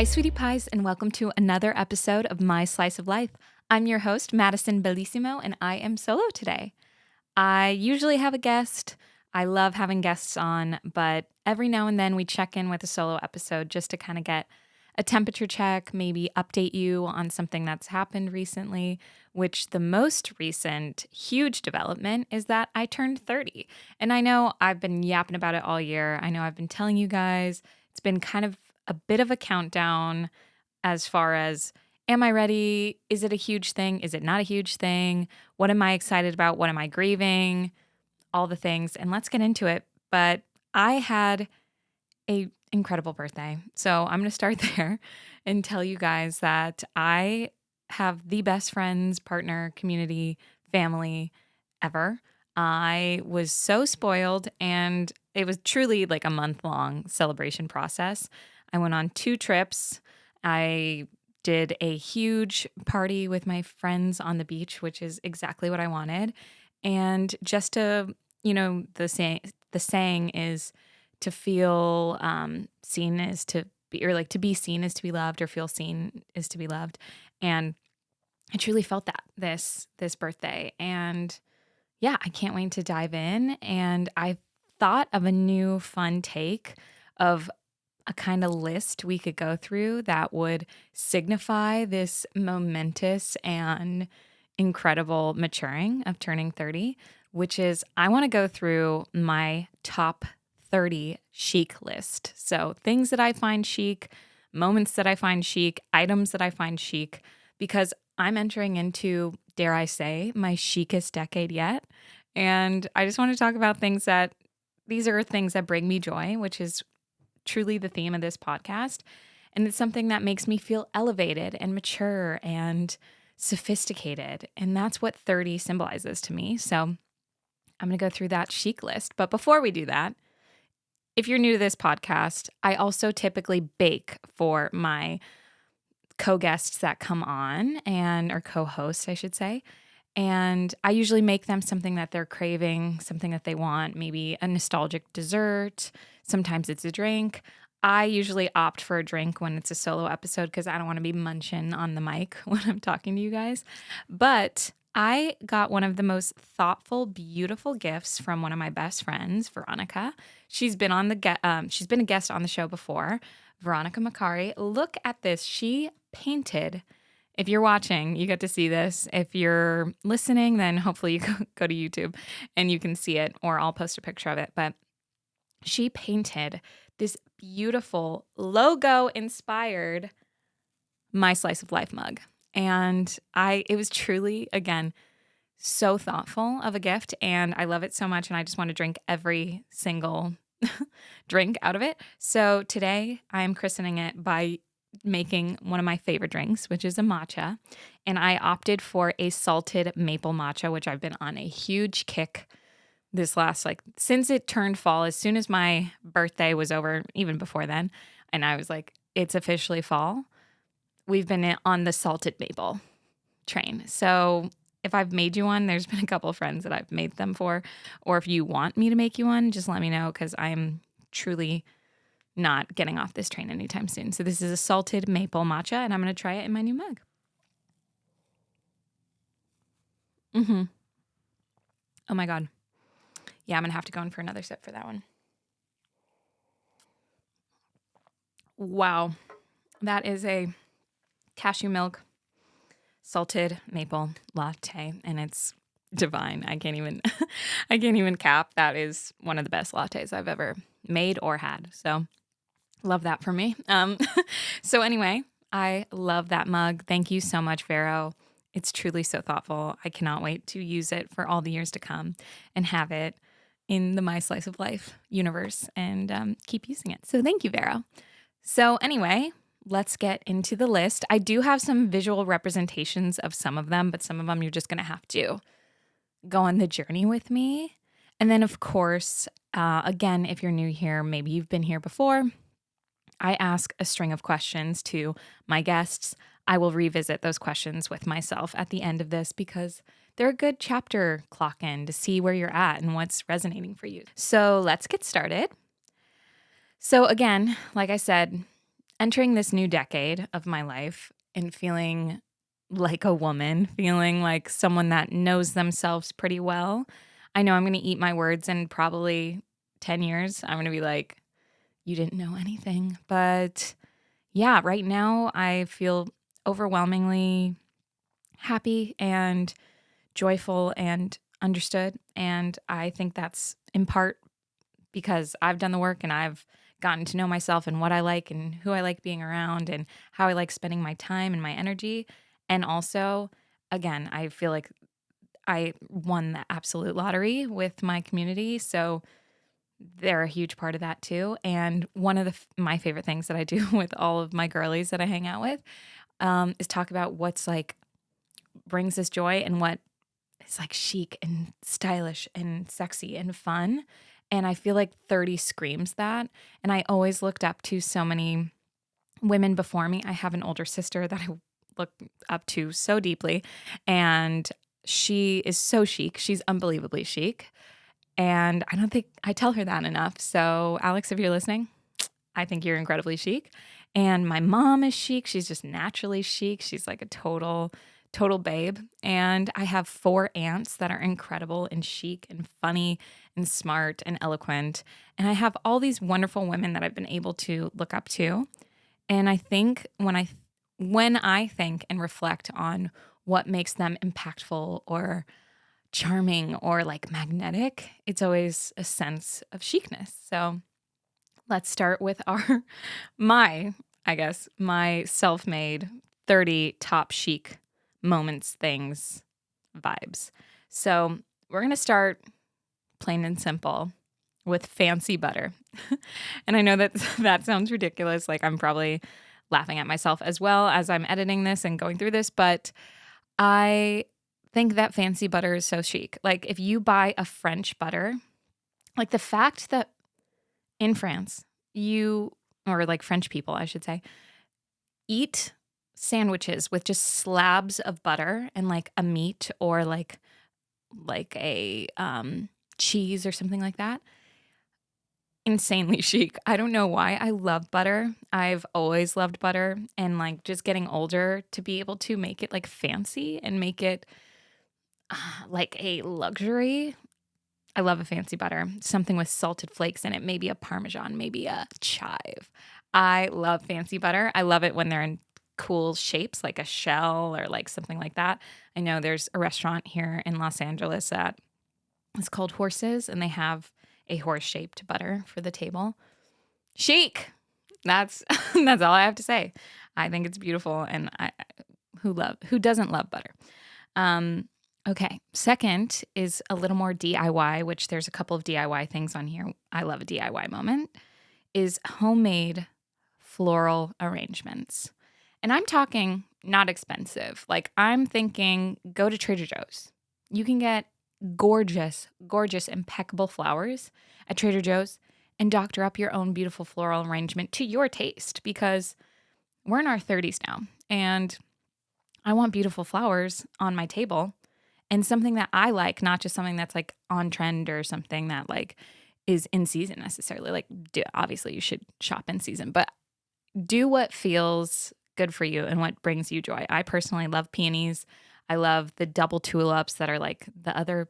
Hi, sweetie pies, and welcome to another episode of My Slice of Life. I'm your host, Madison Bellissimo, and I am solo today. I usually have a guest. I love having guests on, but every now and then we check in with a solo episode just to kind of get a temperature check, maybe update you on something that's happened recently, which the most recent huge development is that I turned 30. And I know I've been yapping about it all year. I know I've been telling you guys. It's been kind of a bit of a countdown as far as, am I ready? Is it a huge thing? Is it not a huge thing? What am I excited about? What am I grieving? All the things. And let's get into it. But I had a incredible birthday. So I'm going to start there and tell you guys that I have the best friends, partner, community, family ever. I was so spoiled, and it was truly like a month-long celebration process. I went on 2 trips. I did a huge party with my friends on the beach, which is exactly what I wanted. And just to, the saying is to feel seen is to be, or like to be seen is to be loved, or feel seen is to be loved. And I truly felt that this birthday. And yeah, I can't wait to dive in. And I thought of a new fun take of a kind of list we could go through that would signify this momentous and incredible maturing of turning 30, which is I want to go through my top 30 chic list. So things that I find chic, moments that I find chic, items that I find chic, because I'm entering into, dare I say, my chicest decade yet. And I just want to talk about these are things that bring me joy, which is truly the theme of this podcast. And it's something that makes me feel elevated and mature and sophisticated. And that's what 30 symbolizes to me. So I'm going to go through that chic list. But before we do that, if you're new to this podcast, I also typically bake for my co-guests that come on or co-hosts, I should say. And I usually make them something that they're craving, something that they want, maybe a nostalgic dessert. Sometimes it's a drink. I usually opt for a drink when it's a solo episode because I don't want to be munching on the mic when I'm talking to you guys. But I got one of the most thoughtful, beautiful gifts from one of my best friends, Veronica. She's been she's been a guest on the show before. Veronica Macari. Look at this. She painted. If you're watching, you get to see this. If you're listening, then hopefully you go to YouTube and you can see it, or I'll post a picture of it. But she painted this beautiful logo-inspired My Slice of Life mug. And it was truly, again, so thoughtful of a gift. And I love it so much. And I just want to drink every single drink out of it. So today I am christening it by making one of my favorite drinks, which is a matcha. And I opted for a salted maple matcha, which I've been on a huge kick this last, since it turned fall, as soon as my birthday was over, even before then. And I was like, it's officially fall. We've been on the salted maple train. So if I've made you one, there's been a couple of friends that I've made them for. Or if you want me to make you one, just let me know, because I'm truly not getting off this train anytime soon. So this is a salted maple matcha, and I'm going to try it in my new mug. Oh my God. Yeah, I'm going to have to go in for another sip for that one. Wow. That is a cashew milk salted maple latte, and it's divine. I can't even cap. That is one of the best lattes I've ever made or had. So love that for me. So anyway, I love that mug. Thank you so much, Vero. It's truly so thoughtful. I cannot wait to use it for all the years to come and have it in the My Slice of Life universe and keep using it. So thank you, Vero. So anyway, let's get into the list. I do have some visual representations of some of them, but some of them you're just going to have to go on the journey with me. And then, of course, again, if you're new here, maybe you've been here before, I ask a string of questions to my guests. I will revisit those questions with myself at the end of this because they're a good chapter clock in to see where you're at and what's resonating for you. So let's get started. So again, like I said, entering this new decade of my life and feeling like a woman, feeling like someone that knows themselves pretty well. I know I'm going to eat my words in probably 10 years. I'm going to be like, you didn't know anything. But yeah, right now I feel overwhelmingly happy and joyful and understood. And I think that's in part because I've done the work and I've gotten to know myself and what I like and who I like being around and how I like spending my time and my energy. And also, again, I feel like I won the absolute lottery with my community. So they're a huge part of that too. And one of my favorite things that I do with all of my girlies that I hang out with is talk about what's like brings us joy and what is like chic and stylish and sexy and fun. And I feel like 30 screams that. And I always looked up to so many women before me. I have an older sister that I look up to so deeply. And she is so chic. She's unbelievably chic. And I don't think I tell her that enough. So, Alex, if you're listening, I think you're incredibly chic. And my mom is chic. She's just naturally chic. She's like a total babe. And I have 4 aunts that are incredible and chic and funny and smart and eloquent. And I have all these wonderful women that I've been able to look up to. And I think when I think and reflect on what makes them impactful or charming or like magnetic, it's always a sense of chicness. So let's start with my self-made 30 top chic moments, things, vibes. So we're going to start plain and simple with fancy butter. And I know that that sounds ridiculous. Like I'm probably laughing at myself as well as I'm editing this and going through this, but I think that fancy butter is so chic. Like if you buy a French butter, like the fact that in France, or like French people, I should say, eat sandwiches with just slabs of butter and like a meat or like a cheese or something like that. Insanely chic. I don't know why. I love butter. I've always loved butter, and like just getting older to be able to make it like fancy and make it like a luxury. I love a fancy butter, something with salted flakes in it, maybe a Parmesan, maybe a chive. I love fancy butter. I love it when they're in cool shapes like a shell or like something like that. I know there's a restaurant here in Los Angeles that is called Horses, and they have a horse-shaped butter for the table. Chic. That's that's all I have to say. I think it's beautiful, and who doesn't love butter? Okay. Second is a little more DIY, which there's a couple of DIY things on here. I love a DIY moment. Is homemade floral arrangements. And I'm talking not expensive. Like I'm thinking go to Trader Joe's. You can get gorgeous, impeccable flowers at Trader Joe's and doctor up your own beautiful floral arrangement to your taste because we're in our 30s now and I want beautiful flowers on my table and something that I like, not just something that's like on trend or something that like is in season necessarily. Like obviously you should shop in season, but do what feels good for you and what brings you joy. I personally love peonies. I love the double tulips that are like the other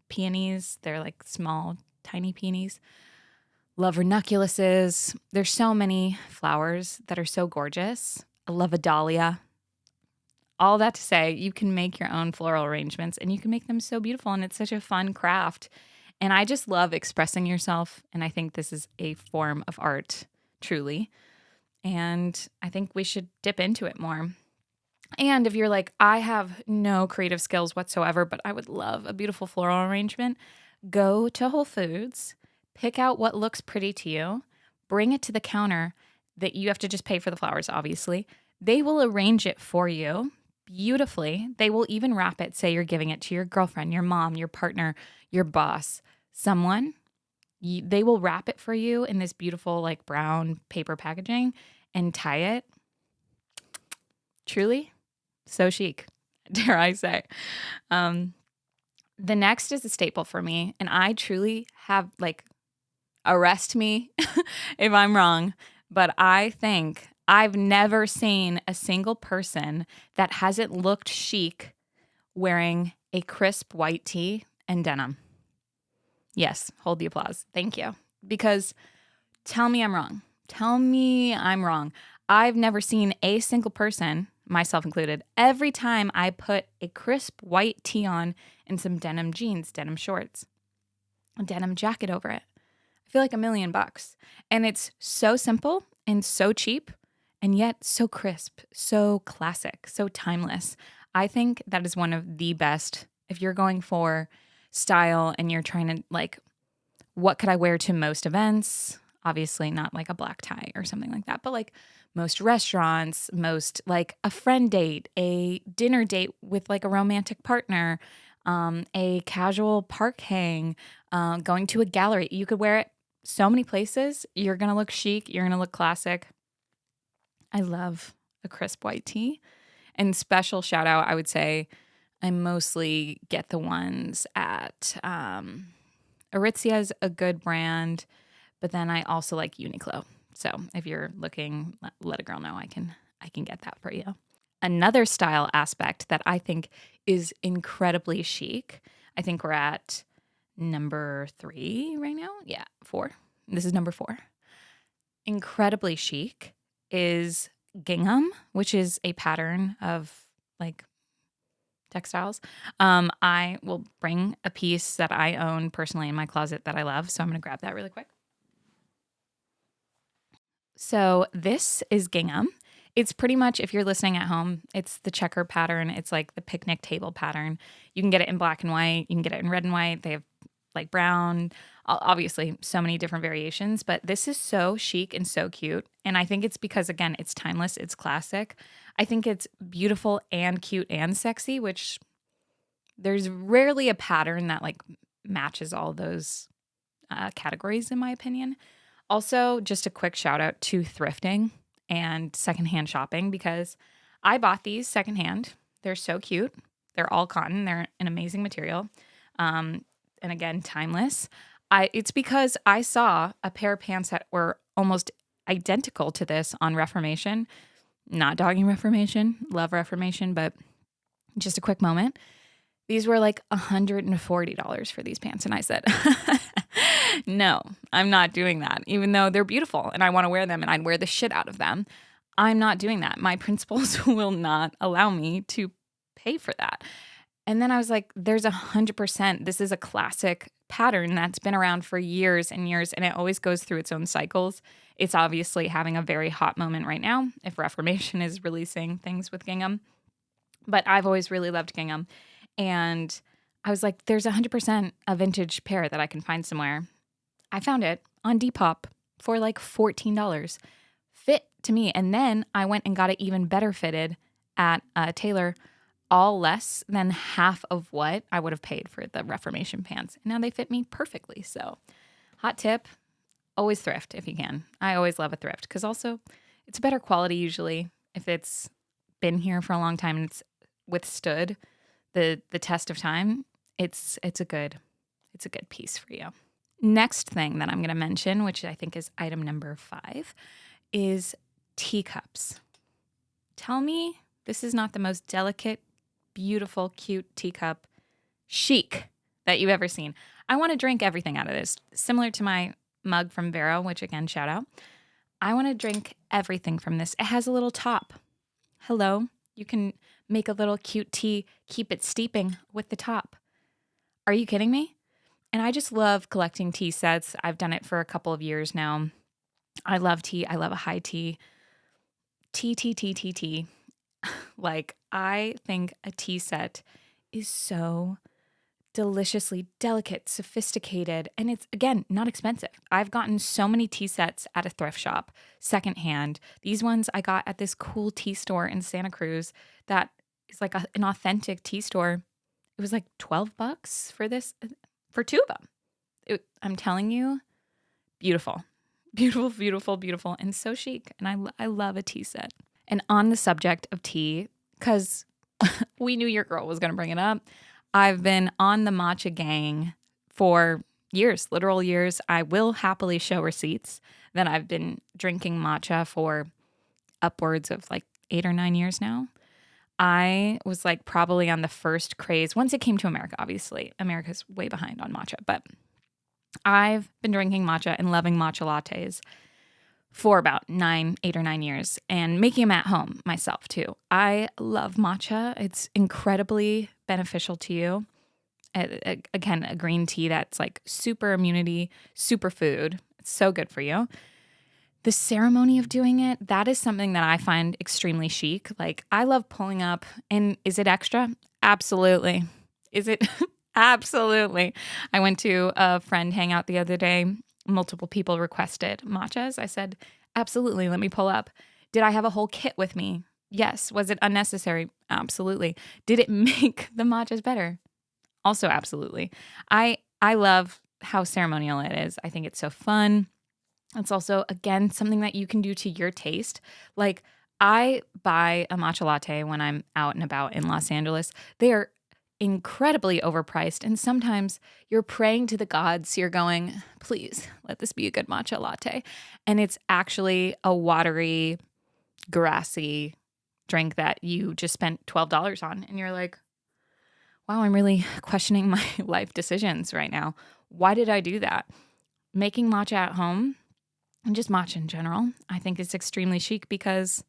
peonies. They're like small, tiny peonies. Love ranunculuses. There's so many flowers that are so gorgeous. I love a dahlia. All that to say, you can make your own floral arrangements and you can make them so beautiful, and it's such a fun craft. And I just love expressing yourself, and I think this is a form of art, truly. And I think we should dip into it more. And if you're like, I have no creative skills whatsoever, but I would love a beautiful floral arrangement, go to Whole Foods, pick out what looks pretty to you, bring it to the counter that you have to just pay for the flowers, obviously. They will arrange it for you beautifully. They will even wrap it. Say you're giving it to your girlfriend, your mom, your partner, your boss, someone. They will wrap it for you in this beautiful like brown paper packaging and tie it. Truly, so chic, dare I say. The next is a staple for me, and I truly have like, arrest me if I'm wrong, but I think I've never seen a single person that hasn't looked chic wearing a crisp white tee and denim. Yes, hold the applause. Thank you. Because tell me I'm wrong. Tell me I'm wrong. I've never seen a single person, myself included, every time I put a crisp white tee on and some denim jeans, denim shorts, a denim jacket over it. I feel like $1,000,000. And it's so simple and so cheap and yet so crisp, so classic, so timeless. I think that is one of the best if you're going for style and you're trying to like, what could I wear to most events? Obviously not like a black tie or something like that, but like most restaurants, most like a friend date, a dinner date with like a romantic partner, a casual park hang, going to a gallery. You could wear it so many places. You're going to look chic. You're going to look classic. I love a crisp white tee. And special shout out, I would say I mostly get the ones at Aritzia is a good brand, but then I also like Uniqlo. So if you're looking, let a girl know I can get that for you. Another style aspect that I think is incredibly chic. I think we're at number 3 right now. Yeah, 4. This is number 4. Incredibly chic is gingham, which is a pattern of like textiles. I will bring a piece that I own personally in my closet that I love. So I'm going to grab that really quick. So this is gingham. It's pretty much, if you're listening at home, it's the checker pattern. It's like the picnic table pattern. You can get it in black and white. You can get it in red and white. They have like brown, obviously so many different variations, but this is so chic and so cute. And I think it's because, again, it's timeless, it's classic. I think it's beautiful and cute and sexy, which there's rarely a pattern that like matches all those categories, in my opinion. Also, just a quick shout out to thrifting and secondhand shopping because I bought these secondhand. They're so cute. They're all cotton. They're an amazing material. And again, timeless. It's because I saw a pair of pants that were almost identical to this on Reformation. Not dogging Reformation, love Reformation, but just a quick moment. These were like $140 for these pants. And I said, no, I'm not doing that. Even though they're beautiful and I want to wear them and I'd wear the shit out of them. I'm not doing that. My principals will not allow me to pay for that. And then I was like, there's 100%. This is a classic pattern that's been around for years and years, and it always goes through its own cycles. It's obviously having a very hot moment right now if Reformation is releasing things with gingham. But I've always really loved gingham. And I was like, there's 100% a vintage pair that I can find somewhere. I found it on Depop for like $14. Fit to me. And then I went and got it even better fitted at Taylor, all less than half of what I would have paid for the Reformation pants. And now they fit me perfectly. So hot tip, always thrift if you can. I always love a thrift because also it's better quality usually if it's been here for a long time and it's withstood the test of time. It's a good piece for you. Next thing that I'm going to mention, which I think is item number 5, is teacups. Tell me this is not the most delicate, beautiful, cute teacup chic that you've ever seen. I want to drink everything out of this. Similar to my mug from Vero, which again, shout out. I want to drink everything from this. It has a little top. Hello. You can make a little cute tea, keep it steeping with the top. Are you kidding me? And I just love collecting tea sets. I've done it for a couple of years now. I love tea. I love a high tea. Tea. Like, I think a tea set is so deliciously delicate, sophisticated, and it's, again, not expensive. I've gotten so many tea sets at a thrift shop, secondhand. These ones I got at this cool tea store in Santa Cruz that is like an authentic tea store. It was like $12 for this, for 2 of them. I'm telling you, beautiful, and so chic. And I love a tea set. And on the subject of tea, because we knew your girl was going to bring it up, I've been on the matcha gang for years, literal years. I will happily show receipts that I've been drinking matcha for upwards of like 8 or 9 years now. I was like probably on the first craze once it came to America. Obviously, America's way behind on matcha, but I've been drinking matcha and loving matcha lattes for about 8 or 9 years and making them at home myself too. I love matcha. It's incredibly beneficial to you. Again, a green tea that's like super immunity, super food. It's so good for you. The ceremony of doing it, that is something that I find extremely chic. Like, I love pulling up, and is it extra? Absolutely. Is it? Absolutely. I went to a friend hangout the other day. Multiple people requested matchas. I said, absolutely, let me pull up. Did I have a whole kit with me? Yes. Was it unnecessary? Absolutely. Did it make the matchas better? Also, absolutely. I love how ceremonial it is. I think it's so fun. It's also, again, something that you can do to your taste. Like, I buy a matcha latte when I'm out and about in Los Angeles. They are incredibly overpriced. And sometimes you're praying to the gods. You're going, please, let this be a good matcha latte. And it's actually a watery, grassy drink that you just spent $12 on. And you're like, wow, I'm really questioning my life decisions right now. Why did I do that? Making matcha at home, and just matcha in general, I think it's extremely chic because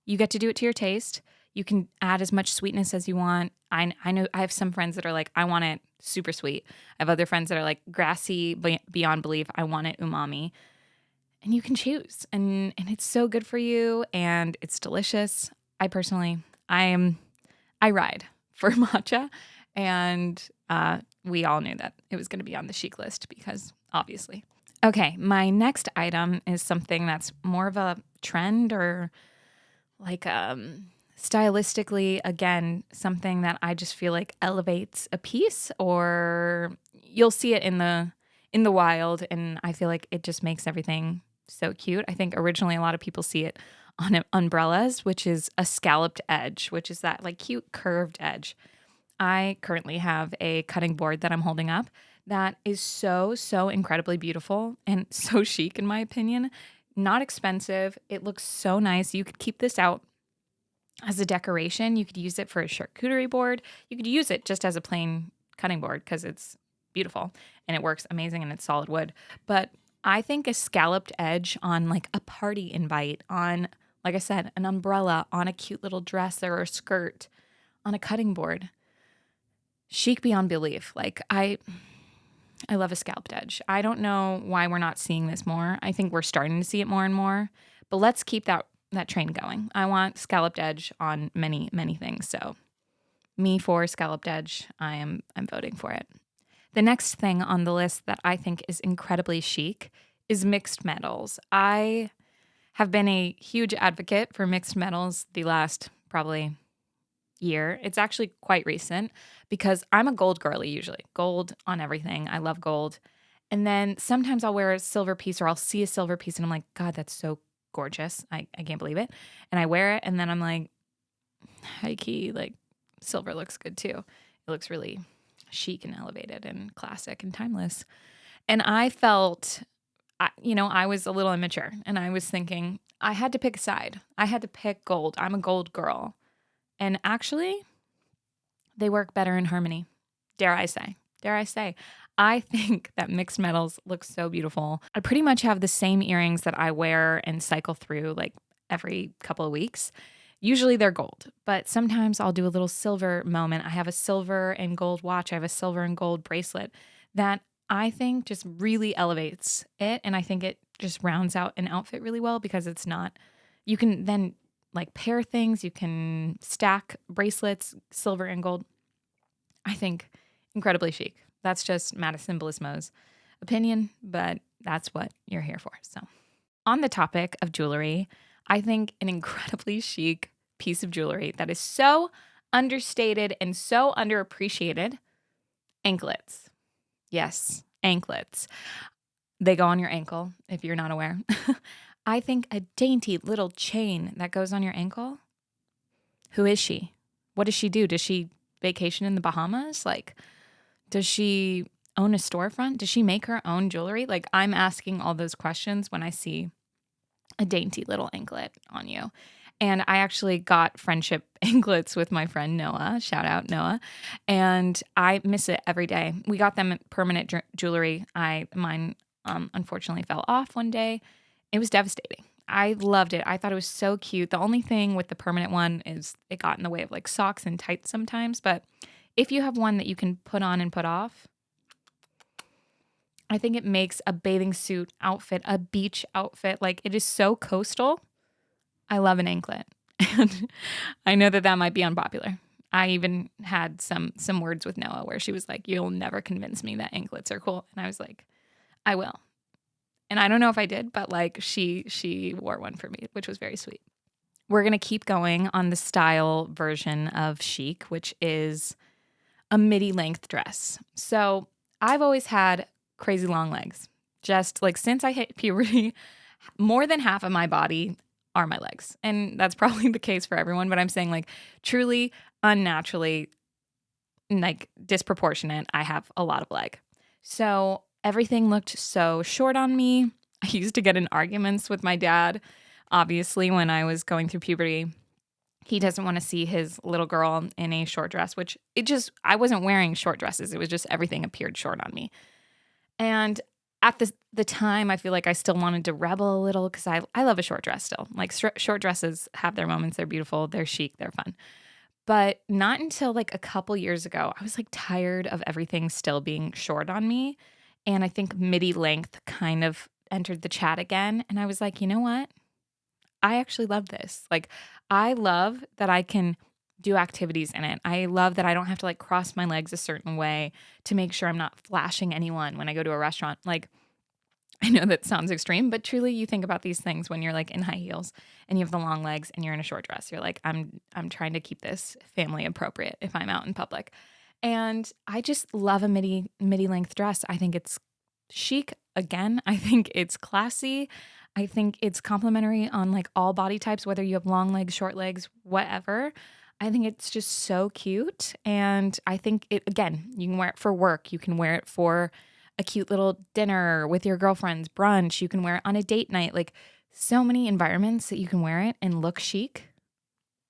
you get to do it to your taste. You can add as much sweetness as you want. I know I have some friends that are like, I want it super sweet. I have other friends that are like grassy beyond belief. I want it umami. And you can choose. And it's so good for you and it's delicious. I personally, I ride for matcha. And we all knew that it was going to be on the chic list because obviously. Okay, my next item is something that's more of a trend or like stylistically, again, something that I just feel like elevates a piece, or you'll see it in the wild, and I feel like it just makes everything so cute. I think originally a lot of people see it on umbrellas, which is a scalloped edge, which is that like cute curved edge. I currently have a cutting board that I'm holding up that is so incredibly beautiful and so chic in my opinion. Not expensive. It looks so nice. You could keep this out as a decoration. You could use it for a charcuterie board. You could use it just as a plain cutting board because it's beautiful and it works amazing and it's solid wood. But I think a scalloped edge on like a party invite, on, like I said, an umbrella, on a cute little dress or a skirt, on a cutting board, chic beyond belief. Like I love a scalloped edge. I don't know why we're not seeing this more. I think we're starting to see it more and more, but let's keep that train going. I want scalloped edge on many things. So me for scalloped edge, I'm voting for it. The next thing on the list that I think is incredibly chic is mixed metals. I have been a huge advocate for mixed metals the last probably year. It's actually quite recent because I'm a gold girly usually. Gold on everything. I love gold. And then sometimes I'll wear a silver piece or I'll see a silver piece and I'm like, God, that's so gorgeous. I can't believe it. And I wear it and then I'm like, high key, like silver looks good too. It looks really chic and elevated and classic and timeless. And I felt, I was a little immature and I was thinking I had to pick a side. I had to pick gold. I'm a gold girl. And actually, they work better in harmony. Dare I say. I think that mixed metals look so beautiful. I pretty much have the same earrings that I wear and cycle through like every couple of weeks. Usually they're gold, but sometimes I'll do a little silver moment. I have a silver and gold watch. I have a silver and gold bracelet that I think just really elevates it. And I think it just rounds out an outfit really well because it's not, you can then like pair things. You can stack bracelets, silver and gold. I think incredibly chic. That's just Madison Bellismo's opinion, but that's what you're here for. So on the topic of jewelry, I think an incredibly chic piece of jewelry that is so understated and so underappreciated, anklets. Yes, anklets. They go on your ankle, if you're not aware. I think a dainty little chain that goes on your ankle. Who is she? What does she do? Does she vacation in the Bahamas? Like, does she own a storefront? Does she make her own jewelry? Like, I'm asking all those questions when I see a dainty little anklet on you. And I actually got friendship anklets with my friend Noah. Shout out Noah. And I miss it every day. We got them at permanent jewelry. Mine unfortunately fell off one day. It was devastating. I loved it. I thought it was so cute. The only thing with the permanent one is it got in the way of like socks and tights sometimes. But if you have one that you can put on and put off, I think it makes a bathing suit outfit, a beach outfit. Like it is so coastal. I love an anklet. And I know that that might be unpopular. I even had some words with Noah where she was like, "You'll never convince me that anklets are cool." And I was like, "I will." And I don't know if I did, but like she wore one for me, which was very sweet. We're going to keep going on the style version of chic, which is a midi length dress. So I've always had crazy long legs. Just like since I hit puberty, more than half of my body are my legs. And that's probably the case for everyone, but I'm saying like truly unnaturally, like disproportionate, I have a lot of leg. So everything looked so short on me. I used to get in arguments with my dad, obviously, when I was going through puberty. He doesn't want to see his little girl in a short dress, which I wasn't wearing short dresses. It was just everything appeared short on me. And at the time, I feel like I still wanted to rebel a little because I love a short dress still. Like short dresses have their moments. They're beautiful. They're chic. They're fun. But not until like a couple years ago, I was like tired of everything still being short on me. And I think midi length kind of entered the chat again. And I was like, you know what? I actually love this. Like, I love that I can do activities in it. I love that I don't have to like cross my legs a certain way to make sure I'm not flashing anyone when I go to a restaurant. Like, I know that sounds extreme, but truly you think about these things when you're like in high heels and you have the long legs and you're in a short dress. You're like, I'm trying to keep this family appropriate if I'm out in public. And I just love a midi length dress. I think it's chic. Again, I think it's classy. I think it's complimentary on like all body types, whether you have long legs, short legs, whatever. I think it's just so cute. And I think it, again, you can wear it for work. You can wear it for a cute little dinner with your girlfriends, brunch. You can wear it on a date night. Like so many environments that you can wear it and look chic.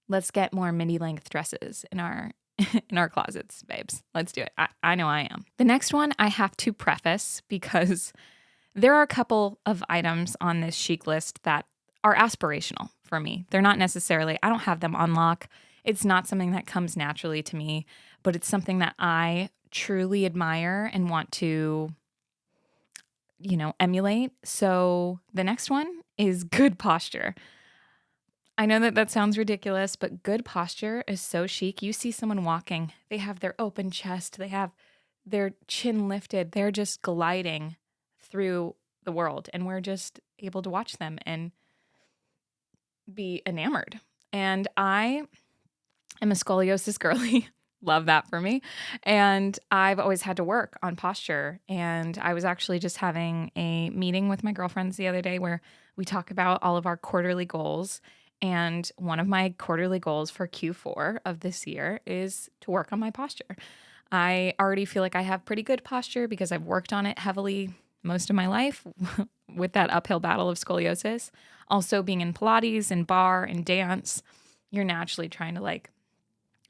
Let's get more midi length dresses in our in our closets, babes. Let's do it. I know I am. The next one I have to preface because there are a couple of items on this chic list that are aspirational for me. They're not necessarily, I don't have them on lock. It's not something that comes naturally to me, but it's something that I truly admire and want to, emulate. So the next one is good posture. I know that sounds ridiculous, but good posture is so chic. You see someone walking, they have their open chest, they have their chin lifted, they're just gliding through the world, and we're just able to watch them and be enamored. And I am a scoliosis girly. Love that for me. And I've always had to work on posture. And I was actually just having a meeting with my girlfriends the other day where we talk about all of our quarterly goals. And one of my quarterly goals for Q4 of this year is to work on my posture. I already feel like I have pretty good posture because I've worked on it heavily most of my life with that uphill battle of scoliosis. Also being in Pilates and bar and dance, you're naturally trying to like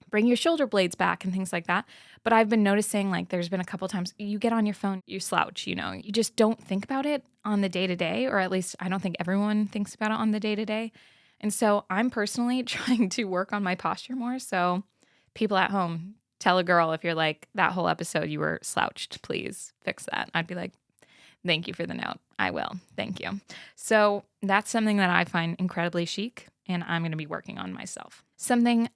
bring your shoulder blades back and things like that. But I've been noticing like there's been a couple times you get on your phone, you slouch, you just don't think about it on the day to day, or at least I don't think everyone thinks about it on the day to day. And so I'm personally trying to work on my posture more. So people at home, tell a girl if you're like, that whole episode you were slouched, please fix that. I'd be like, thank you for the note. I will. Thank you. So that's something that I find incredibly chic, and I'm going to be working on myself. Something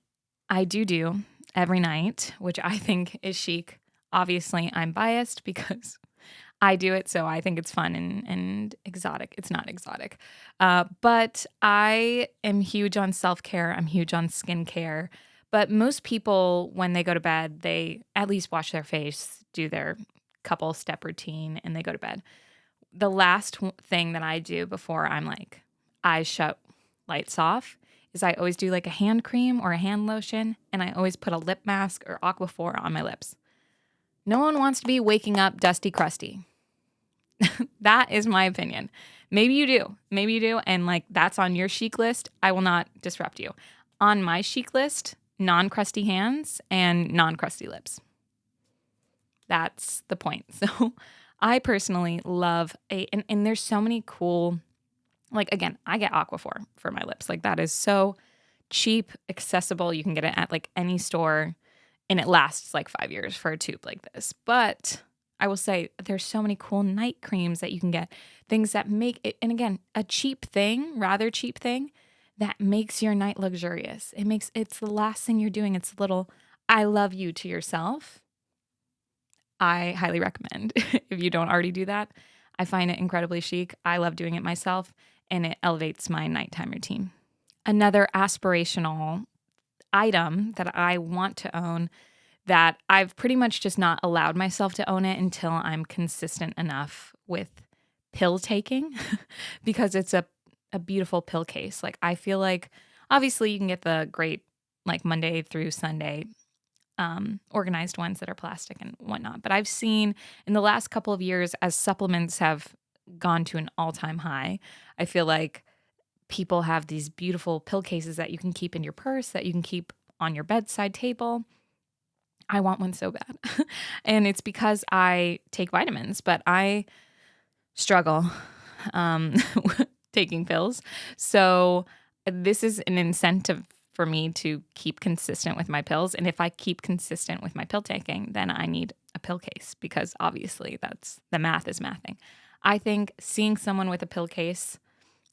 I do every night, which I think is chic. Obviously, I'm biased because I do it, so I think it's fun and exotic. It's not exotic. But I am huge on self-care. I'm huge on skincare. But most people, when they go to bed, they at least wash their face, do their couple step routine, and they go to bed. The last thing that I do before I'm like eyes shut, lights off, is I always do like a hand cream or a hand lotion, and I always put a lip mask or Aquaphor on my lips. No one wants to be waking up dusty, crusty. That is my opinion. Maybe you do. Maybe you do. And like that's on your chic list. I will not disrupt you. On my chic list, non-crusty hands and non-crusty lips. That's the point. So I personally love and there's so many cool, like again, I get Aquaphor for my lips. Like that is so cheap, accessible. You can get it at like any store and it lasts like 5 years for a tube like this. But I will say there's so many cool night creams that you can get, things that make it, and again, a cheap thing, rather cheap thing that makes your night luxurious. It's the last thing you're doing. It's a little I love you to yourself. I highly recommend if you don't already do that. I find it incredibly chic. I love doing it myself and it elevates my nighttime routine. Another aspirational item that I want to own that I've pretty much just not allowed myself to own it until I'm consistent enough with pill taking because it's a beautiful pill case. Like I feel like obviously you can get the great like Monday through Sunday organized ones that are plastic and whatnot. But I've seen in the last couple of years as supplements have gone to an all-time high, I feel like people have these beautiful pill cases that you can keep in your purse, that you can keep on your bedside table. I want one so bad. And it's because I take vitamins, but I struggle taking pills. So this is an incentive for me to keep consistent with my pills. And if I keep consistent with my pill taking, then I need a pill case because obviously that's the math is mathing. I think seeing someone with a pill case,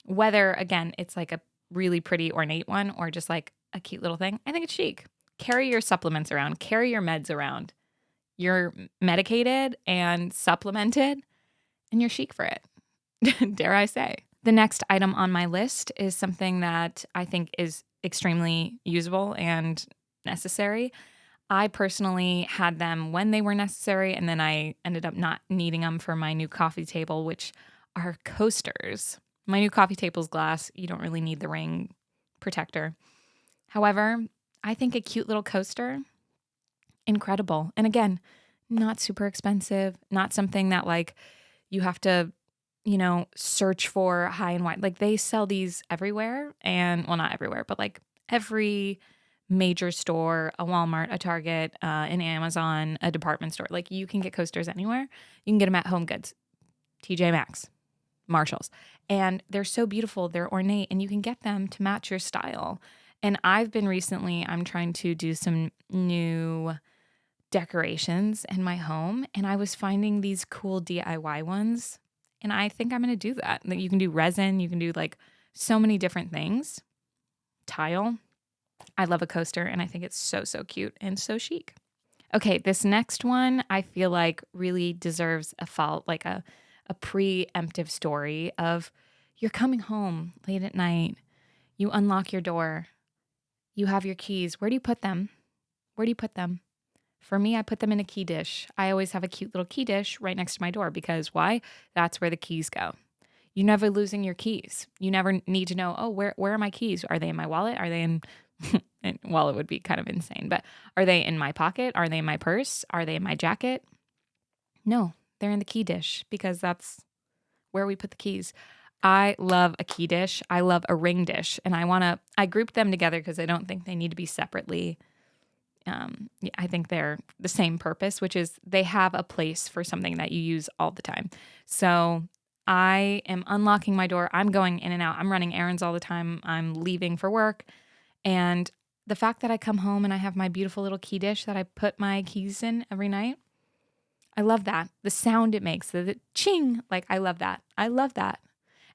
whether again, it's like a really pretty ornate one or just like a cute little thing, I think it's chic. Carry your supplements around, carry your meds around. You're medicated and supplemented and you're chic for it. Dare I say. The next item on my list is something that I think is extremely usable and necessary. I personally had them when they were necessary, and then I ended up not needing them for my new coffee table, which are coasters. My new coffee table's glass. You don't really need the ring protector. However, I think a cute little coaster, incredible. And again, not super expensive, not something that like you have to search for high and wide. Like they sell these everywhere and well, not everywhere, but like every major store, a Walmart, a Target, an Amazon, a department store. Like you can get coasters anywhere. You can get them at Home Goods, TJ Maxx, Marshalls. And they're so beautiful. They're ornate and you can get them to match your style. And I'm trying to do some new decorations in my home. And I was finding these cool DIY ones. And I think I'm going to do that. Like you can do resin, you can do like so many different things. Tile. I love a coaster and I think it's so, so cute and so chic. Okay, this next one I feel like really deserves a preemptive story of you're coming home late at night, you unlock your door, you have your keys. Where do you put them? Where do you put them? For me, I put them in a key dish. I always have a cute little key dish right next to my door because why? That's where the keys go. You're never losing your keys. You never need to know, oh, where are my keys? Are they in my wallet? Are they in, wallet would be kind of insane, but are they in my pocket? Are they in my purse? Are they in my jacket? No, they're in the key dish because that's where we put the keys. I love a key dish. I love a ring dish. And I group them together because I don't think they need to be separately. I think they're the same purpose, which is they have a place for something that you use all the time. So I am unlocking my door. I'm going in and out. I'm running errands all the time. I'm leaving for work. And the fact that I come home and I have my beautiful little key dish that I put my keys in every night, I love that. The sound it makes, the ching, like I love that. I love that.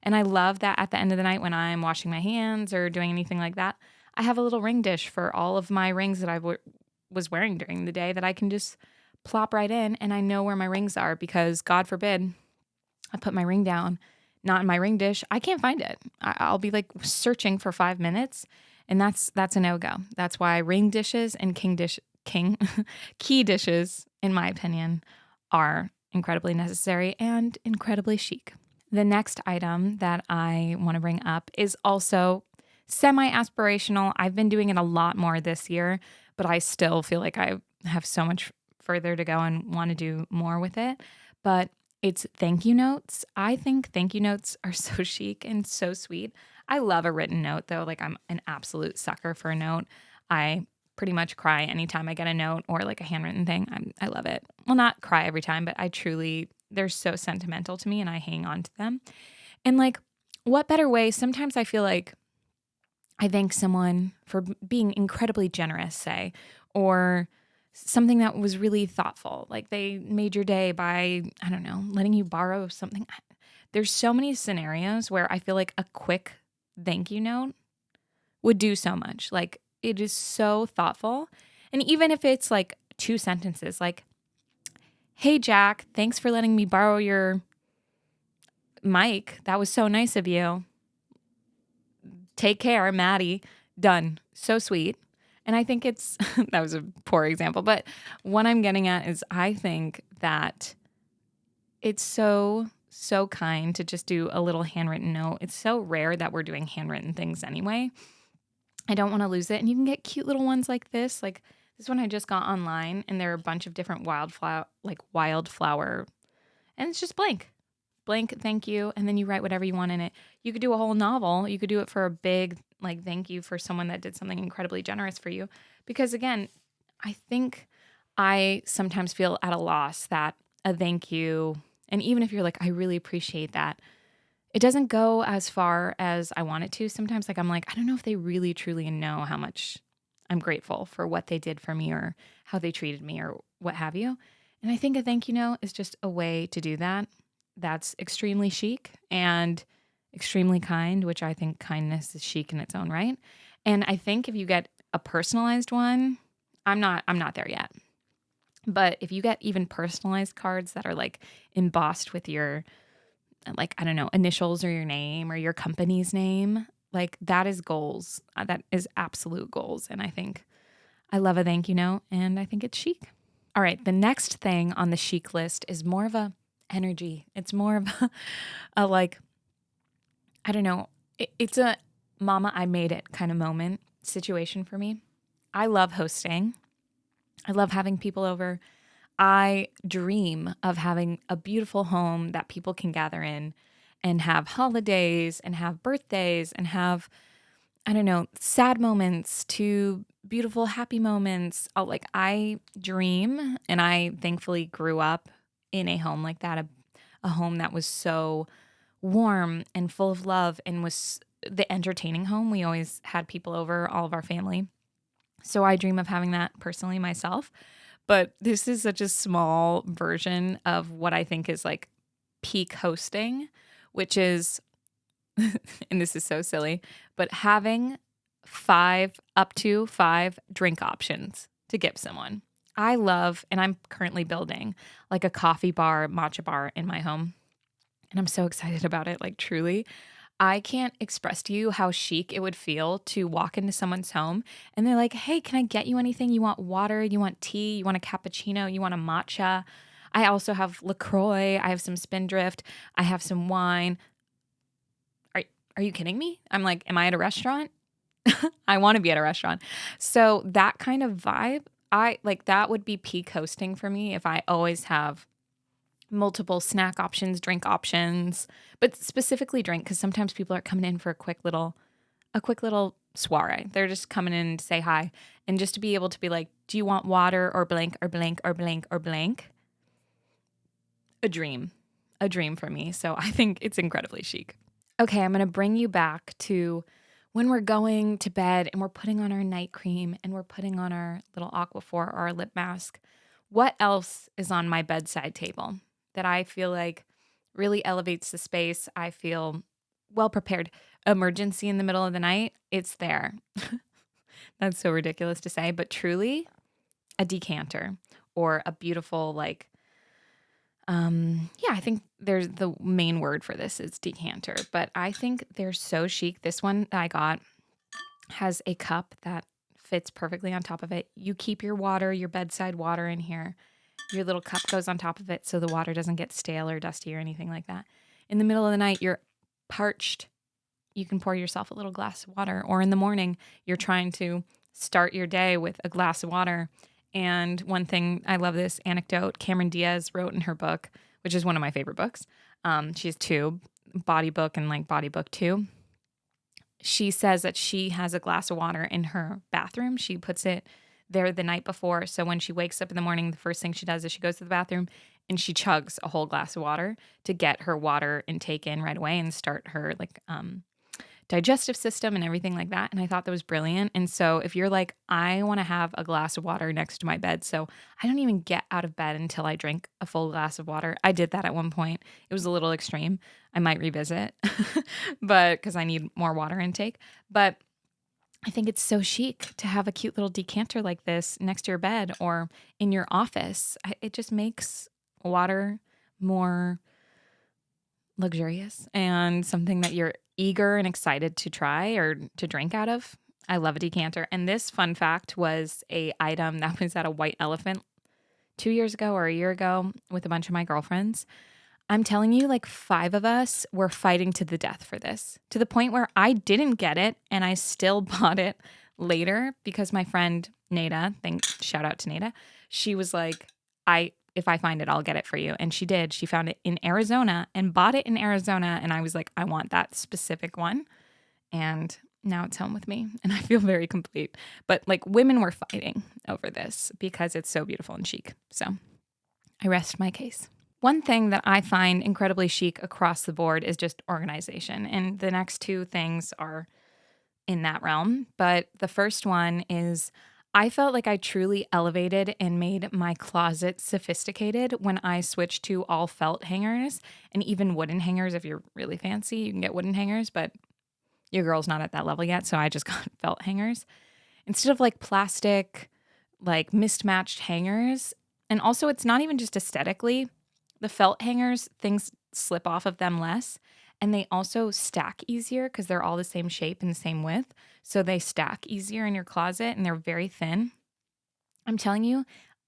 And I love that at the end of the night when I'm washing my hands or doing anything like that, I have a little ring dish for all of my rings that I was wearing during the day that I can just plop right in and I know where my rings are because God forbid I put my ring down, not in my ring dish. I can't find it. I'll be like searching for 5 minutes and that's a no-go. That's why ring dishes and key dishes, in my opinion, are incredibly necessary and incredibly chic. The next item that I want to bring up is also semi-aspirational. I've been doing it a lot more this year, but I still feel like I have so much further to go and want to do more with it. But It's thank you notes. I think thank you notes are so chic and so sweet. I love a written note though. Like I'm an absolute sucker for a note. I pretty much cry anytime I get a note or like a handwritten thing. I love it. Well, not cry every time, but I truly, they're so sentimental to me and I hang on to them. And like, what better way? Sometimes I feel like I thank someone for being incredibly generous, say, or something that was really thoughtful. Like they made your day by, I don't know, letting you borrow something. There's so many scenarios where I feel like a quick thank you note would do so much. Like it is so thoughtful. And even if it's like 2 sentences, like, hey, Jack, thanks for letting me borrow your mic. That was so nice of you. Take care, Maddie. Done. So sweet. And I think it's, that was a poor example, but what I'm getting at is I think that it's so, so kind to just do a little handwritten note. It's so rare that we're doing handwritten things anyway. I don't want to lose it. And you can get cute little ones like this one I just got online, and there are a bunch of different wildflower, and it's just blank. Blank, thank you, and then you write whatever you want in it. You could do a whole novel. You could do it for a big, like, thank you for someone that did something incredibly generous for you. Because again, I think I sometimes feel at a loss that a thank you, and even if you're like, I really appreciate that, it doesn't go as far as I want it to. Sometimes, like, I'm like, I don't know if they really truly know how much I'm grateful for what they did for me or how they treated me or what have you. And I think a thank you note is just a way to do that. That's extremely chic and extremely kind, which I think kindness is chic in its own right. And I think if you get a personalized one, I'm not there yet. But if you get even personalized cards that are like embossed with your, like, I don't know, initials or your name or your company's name, like that is goals. That is absolute goals. And I think I love a thank you note and I think it's chic. All right. The next thing on the chic list is more of a energy. It's more of a like, I don't know. It's a mama, I made it kind of moment situation for me. I love hosting. I love having people over. I dream of having a beautiful home that people can gather in and have holidays and have birthdays and have, I don't know, sad moments to beautiful, happy moments. Like I dream, and I thankfully grew up in a home like that, a home that was so warm and full of love and was the entertaining home. We always had people over, all of our family. So I dream of having that personally myself. But this is such a small version of what I think is like peak hosting, which is, and this is so silly, but having up to five drink options to give someone. I love, and I'm currently building like a coffee bar, matcha bar in my home. And I'm so excited about it. Like truly, I can't express to you how chic it would feel to walk into someone's home and they're like, hey, can I get you anything? You want water? You want tea? You want a cappuccino? You want a matcha? I also have LaCroix. I have some Spindrift. I have some wine. Are you kidding me? I'm like, am I at a restaurant? I want to be at a restaurant. So that kind of vibe, I like that would be peak hosting for me if I always have multiple snack options, drink options, but specifically drink because sometimes people are coming in for a quick little soiree. They're just coming in to say hi and just to be able to be like, do you want water or blank or blank or blank or blank? A dream for me. So I think it's incredibly chic. Okay, I'm going to bring you back to when we're going to bed and we're putting on our night cream and we're putting on our little Aquaphor or our lip mask. What else is on my bedside table that I feel like really elevates the space? I feel well prepared. Emergency in the middle of the night, it's there. That's so ridiculous to say, but truly a decanter or a beautiful like, I think there's the main word for this is decanter, but I think they're so chic. This one that I got has a cup that fits perfectly on top of it. You keep your water, your bedside water in here. Your little cup goes on top of it so the water doesn't get stale or dusty or anything like that. In the middle of the night, you're parched. You can pour yourself a little glass of water. Or in the morning, you're trying to start your day with a glass of water. And one thing, I love this anecdote Cameron Diaz wrote in her book, which is one of my favorite books. She has two, Body Book and like Body Book 2. She says that she has a glass of water in her bathroom. She puts it there the night before. So when she wakes up in the morning, the first thing she does is she goes to the bathroom and she chugs a whole glass of water to get her water intake in right away and start her like digestive system and everything like that. And I thought that was brilliant. And so if you're like, I want to have a glass of water next to my bed, so I don't even get out of bed until I drink a full glass of water. I did that at one point. It was a little extreme. I might revisit, but because I need more water intake. But I think it's so chic to have a cute little decanter like this next to your bed or in your office. It just makes water more luxurious and something that you're eager and excited to try or to drink out of. I love a decanter. And this fun fact was a item that was at a White Elephant 2 years ago or a year ago with a bunch of my girlfriends. I'm telling you, like 5 of us were fighting to the death for this, to the point where I didn't get it and I still bought it later because my friend Nada, shout out to Nada, she was like, if I find it, I'll get it for you. And she did. She found it in Arizona and bought it in Arizona. And I was like, I want that specific one. And now it's home with me and I feel very complete. But like women were fighting over this because it's so beautiful and chic. So I rest my case. One thing that I find incredibly chic across the board is just organization. And the next 2 things are in that realm. But the first one is I felt like I truly elevated and made my closet sophisticated when I switched to all felt hangers and even wooden hangers. If you're really fancy, you can get wooden hangers, but your girl's not at that level yet. So I just got felt hangers instead of like plastic, like mismatched hangers. And also it's not even just aesthetically. The felt hangers, things slip off of them less. And they also stack easier because they're all the same shape and the same width. So they stack easier in your closet and they're very thin. I'm telling you,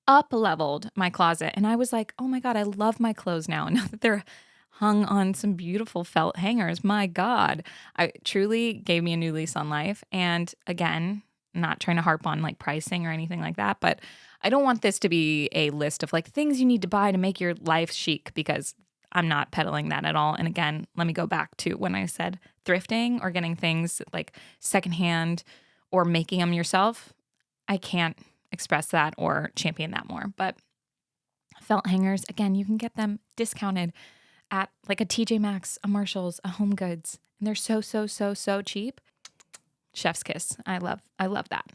up-leveled my closet. And I was like, oh my God, I love my clothes now. Now that they're hung on some beautiful felt hangers, my God, it truly gave me a new lease on life. And again, not trying to harp on like pricing or anything like that, but I don't want this to be a list of like things you need to buy to make your life chic because I'm not peddling that at all. And again, let me go back to when I said thrifting or getting things like secondhand or making them yourself. I can't express that or champion that more. But felt hangers, again, you can get them discounted at like a TJ Maxx, a Marshall's, a Home Goods. And they're so cheap. Chef's kiss. I love that.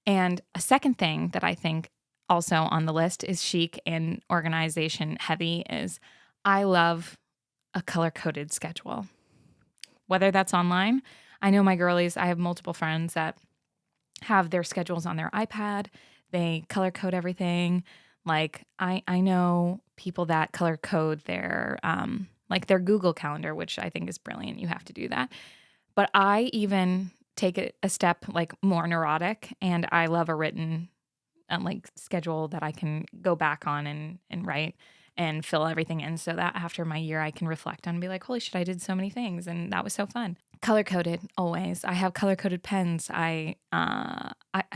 And a second thing that I think also on the list is chic and organization heavy is I love a color-coded schedule. Whether that's online, I know my girlies, I have multiple friends that have their schedules on their iPad. They color code everything. Like I know people that color code their like their Google Calendar, which I think is brilliant. You have to do that. But I even take it a step like more neurotic, and I love a written like schedule that I can go back on and write and fill everything in so that after my year I can reflect on and be like, holy shit, I did so many things and that was so fun. Color coded always. I have color coded pens. I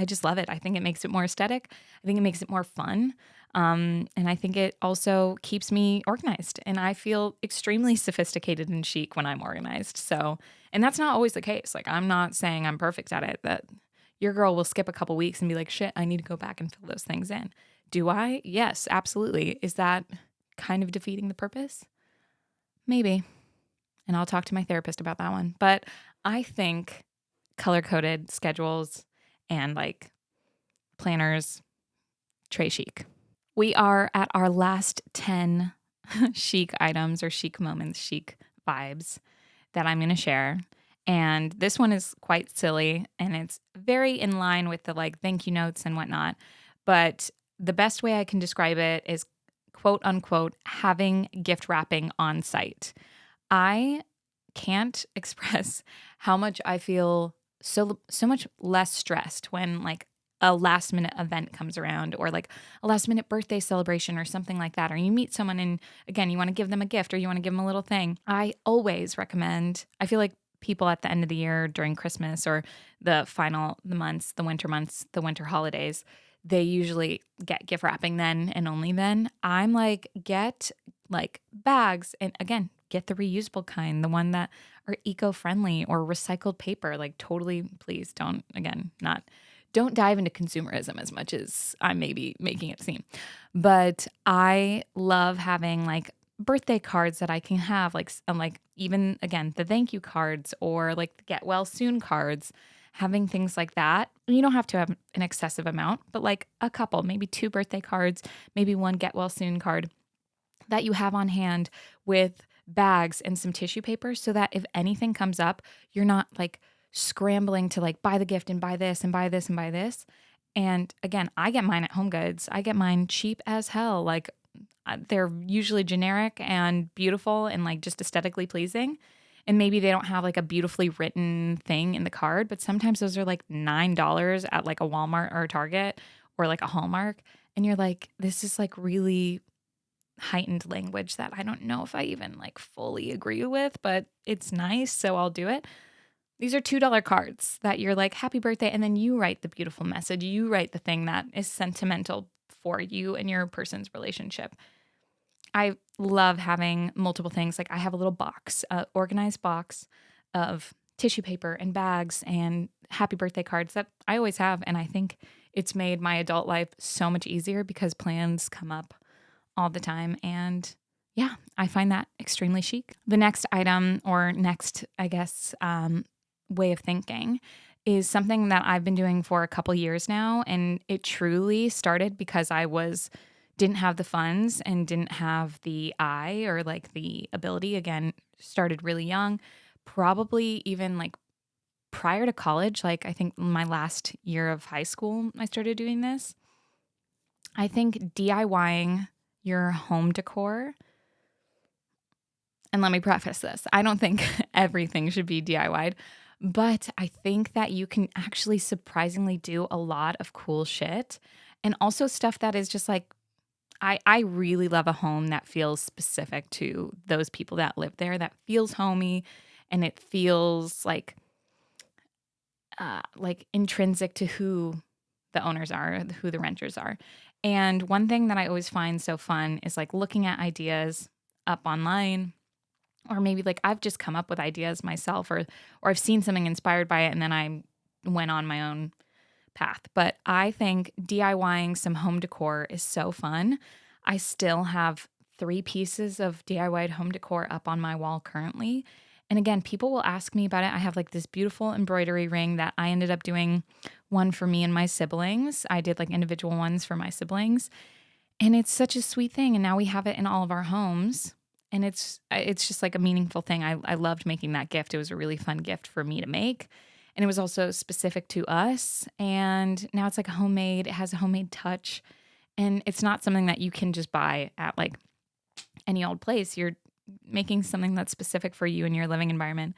just love it. I think it makes it more aesthetic. I think it makes it more fun. And I think it also keeps me organized, and I feel extremely sophisticated and chic when I'm organized. So, and that's not always the case. Like, I'm not saying I'm perfect at it, that your girl will skip a couple weeks and be like, shit, I need to go back and fill those things in. Do I? Yes, absolutely. Is that kind of defeating the purpose? Maybe. And I'll talk to my therapist about that one. But I think color-coded schedules and like planners, très chic. We are at our last 10 chic items or chic moments, chic vibes that I'm going to share. And this one is quite silly, and it's very in line with the like thank you notes and whatnot. But the best way I can describe it is quote unquote having gift wrapping on site. I can't express how much I feel so much less stressed when like a last minute event comes around, or like a last minute birthday celebration or something like that, or you meet someone and again, you want to give them a gift or you want to give them a little thing. I always recommend, I feel like people at the end of the year during Christmas or the winter holidays, they usually get gift wrapping then and only then. I'm like, get like bags. And again, get the reusable kind, the one that are eco-friendly or recycled paper. Like totally, please don't dive into consumerism as much as I may be making it seem. But I love having like birthday cards that I can have, like even again, the thank you cards or like the get well soon cards, having things like that. You don't have to have an excessive amount, but like a couple, maybe 2 birthday cards, maybe 1 get well soon card that you have on hand with bags and some tissue paper so that if anything comes up, you're not like scrambling to like buy the gift and buy this and buy this and buy this. And again, I get mine at Home Goods. I get mine cheap as hell. Like they're usually generic and beautiful and like just aesthetically pleasing. And maybe they don't have like a beautifully written thing in the card, but sometimes those are like $9 at like a Walmart or a Target or like a Hallmark. And you're like, this is like really heightened language that I don't know if I even like fully agree with, but it's nice, so I'll do it. These are $2 cards that you're like, happy birthday, and then you write the beautiful message. You write the thing that is sentimental for you and your person's relationship. I love having multiple things. Like I have a little box, organized box of tissue paper and bags and happy birthday cards that I always have. And I think it's made my adult life so much easier because plans come up all the time. And yeah, I find that extremely chic. The next item or next, I guess, way of thinking is something that I've been doing for a couple years now. And it truly started because didn't have the funds and didn't have the eye or like the ability. Again, started really young, probably even like prior to college. Like I think my last year of high school, I started doing this. I think DIYing your home decor. And let me preface this. I don't think everything should be DIY'd, but I think that you can actually surprisingly do a lot of cool shit and also stuff that is just like, I really love a home that feels specific to those people that live there, that feels homey and it feels like intrinsic to who the owners are, who the renters are. And one thing that I always find so fun is like looking at ideas up online, or maybe like I've just come up with ideas myself, or I've seen something inspired by it and then I went on my own path. But I think DIYing some home decor is so fun. I still have 3 pieces of DIYed home decor up on my wall currently. And again, people will ask me about it. I have like this beautiful embroidery ring that I ended up doing one for me and my siblings. I did like individual ones for my siblings. And it's such a sweet thing. And now we have it in all of our homes. And it's just like a meaningful thing. I loved making that gift. It was a really fun gift for me to make. And it was also specific to us. And now it's like a homemade, it has a homemade touch. And it's not something that you can just buy at like any old place. You're making something that's specific for you and your living environment.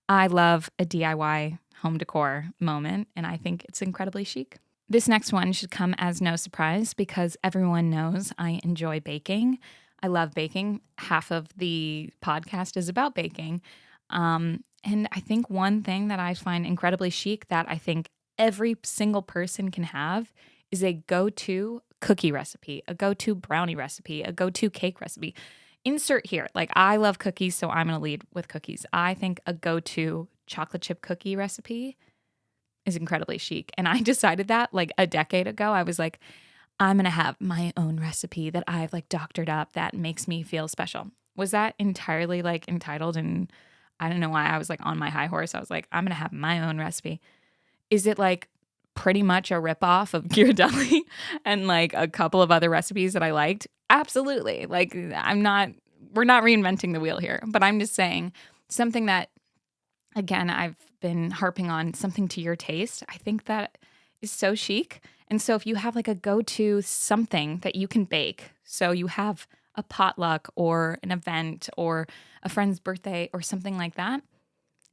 I love a DIY home decor moment, and I think it's incredibly chic. This next one should come as no surprise because everyone knows I enjoy baking. I love baking. Half of the podcast is about baking. And I think one thing that I find incredibly chic that I think every single person can have is a go-to cookie recipe, a go-to brownie recipe, a go-to cake recipe. Insert here. Like I love cookies, so I'm going to lead with cookies. I think a go-to chocolate chip cookie recipe is incredibly chic. And I decided that like a decade ago. I was like, I'm going to have my own recipe that I've like doctored up that makes me feel special. Was that entirely like entitled? And I don't know why I was like on my high horse. I was like, I'm going to have my own recipe. Is it like pretty much a ripoff of Ghirardelli and like a couple of other recipes that I liked? Absolutely. Like we're not reinventing the wheel here, but I'm just saying something that, again, I've been harping on, something to your taste. I think that is so chic. And so if you have like a go-to something that you can bake, so you have a potluck or an event or a friend's birthday or something like that,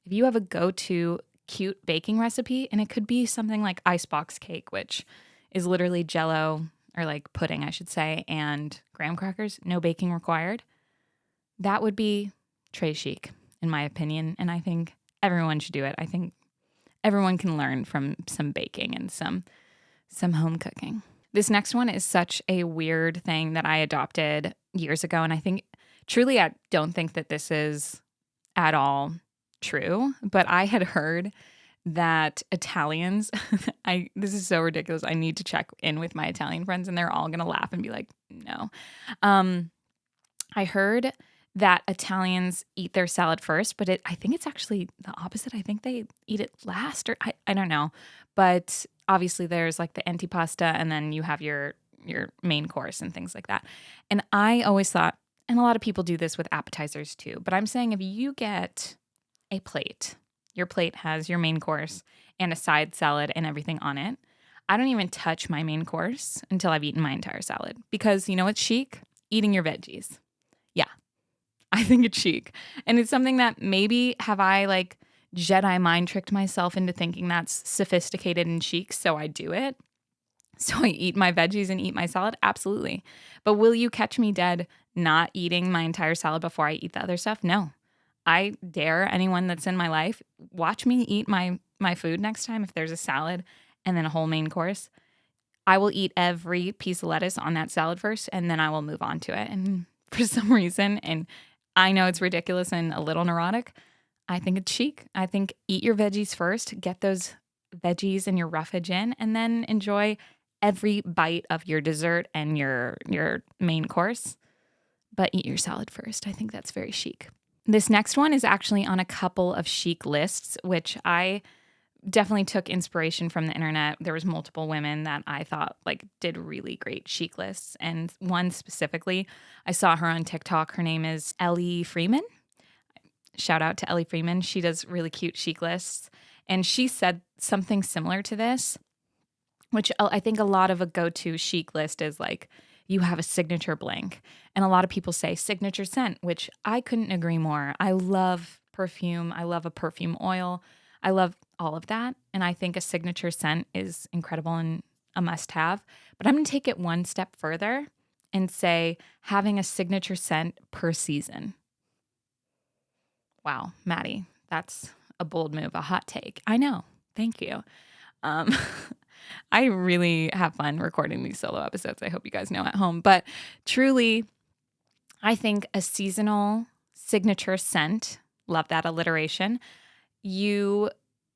if you have a go-to cute baking recipe, and it could be something like icebox cake, which is literally Jell-O, or like pudding, I should say, and graham crackers, no baking required. That would be très chic, in my opinion, and I think everyone should do it. I think everyone can learn from some baking and some home cooking. This next one is such a weird thing that I adopted years ago, and I think Truly, I don't think that this is at all true, but I had heard that Italians, this is so ridiculous. I need to check in with my Italian friends and they're all going to laugh and be like, no. Um, I heard that Italians eat their salad first, but I think it's actually the opposite. I think they eat it last, or I don't know. But obviously there's like the antipasta and then you have your main course and things like that. And I always thought, and a lot of people do this with appetizers too, but I'm saying if you get a plate, your plate has your main course and a side salad and everything on it, I don't even touch my main course until I've eaten my entire salad. Because you know what's chic? Eating your veggies. Yeah, I think it's chic. And it's something that maybe have I like Jedi mind tricked myself into thinking that's sophisticated and chic, so I do it. So I eat my veggies and eat my salad? Absolutely. But will you catch me dead not eating my entire salad before I eat the other stuff? No. I dare anyone that's in my life, watch me eat my food next time if there's a salad and then a whole main course. I will eat every piece of lettuce on that salad first, and then I will move on to it. And for some reason, and I know it's ridiculous and a little neurotic, I think it's chic. I think eat your veggies first, get those veggies and your roughage in, and then enjoy every bite of your dessert and your main course. But eat your salad first. I think that's very chic. This next one is actually on a couple of chic lists, which I definitely took inspiration from the internet. There was multiple women that I thought like did really great chic lists. And one specifically, I saw her on TikTok. Her name is Ellie Freeman. Shout out to Ellie Freeman. She does really cute chic lists. And she said something similar to this, which I think a lot of a go-to chic list is like, you have a signature blank. And a lot of people say signature scent, which I couldn't agree more. I love perfume. I love a perfume oil. I love all of that. And I think a signature scent is incredible and a must-have. But I'm going to take it one step further and say having a signature scent per season. Wow, Maddie, that's a bold move, a hot take. I know. Thank you. I really have fun recording these solo episodes. I hope you guys know at home. But truly, I think a seasonal signature scent, love that alliteration, you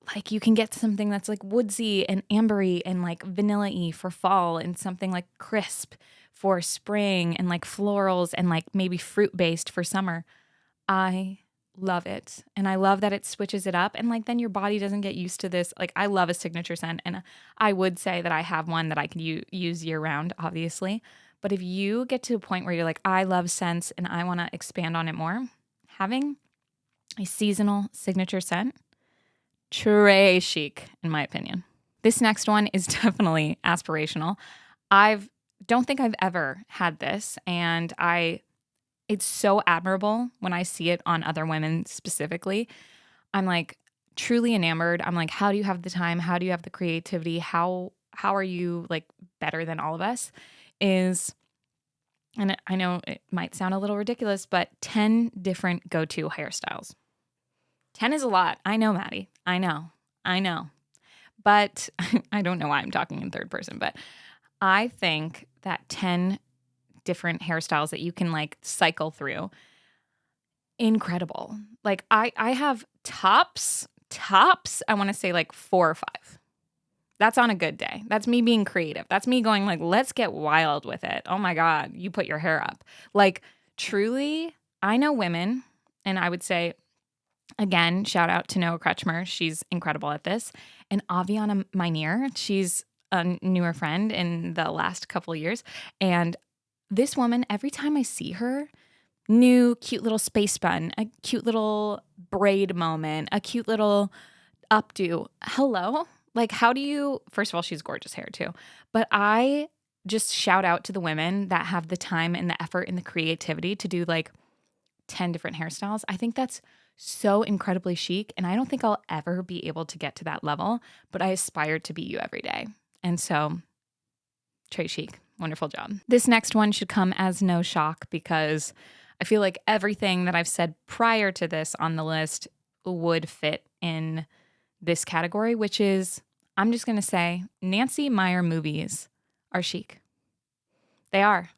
can get something that's like woodsy and ambery and like vanilla-y for fall and something like crisp for spring and like florals and like maybe fruit-based for summer. I love it. And I love that it switches it up. And like, then your body doesn't get used to this. Like, I love a signature scent. And I would say that I have one that I can use year round, obviously. But if you get to a point where you're like, I love scents and I want to expand on it more, having a seasonal signature scent, très chic, in my opinion. This next one is definitely aspirational. Don't think I've ever had this. And it's so admirable when I see it on other women specifically. I'm like truly enamored. I'm like, how do you have the time? How do you have the creativity? How are you like better than all of us? And I know it might sound a little ridiculous, but 10 different go-to hairstyles. 10 is a lot. I know, Maddie. I know. But I don't know why I'm talking in third person, but I think that 10 different hairstyles that you can like cycle through, incredible. Like I have tops, I want to say like 4 or 5. That's on a good day. That's me being creative. That's me going like, let's get wild with it. Oh my God, you put your hair up. Like truly, I know women, and I would say, again, shout out to Noah Kretschmer. She's incredible at this. And Aviana Minear, she's a newer friend in the last couple of years. And this woman, every time I see her, new cute little space bun, a cute little braid moment, a cute little updo. Hello? Like, how do you, first of all, she's gorgeous hair too. But I just shout out to the women that have the time and the effort and the creativity to do like 10 different hairstyles. I think that's so incredibly chic. And I don't think I'll ever be able to get to that level, but I aspire to be you every day. And so, très chic. Wonderful job. This next one should come as no shock because I feel like everything that I've said prior to this on the list would fit in this category, which is, I'm just going to say, Nancy Meyer movies are chic. They are.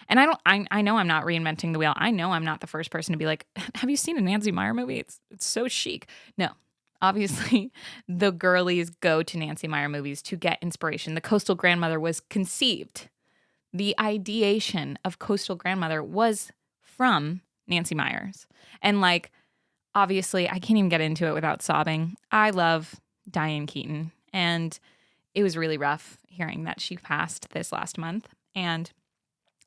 And I know I'm not reinventing the wheel. I know I'm not the first person to be like, have you seen a Nancy Meyer movie? It's so chic. No. Obviously, the girlies go to Nancy Meyer movies to get inspiration. The Coastal Grandmother was conceived. The ideation of Coastal Grandmother was from Nancy Meyers. And like, obviously, I can't even get into it without sobbing. I love Diane Keaton, and it was really rough hearing that she passed this last month. And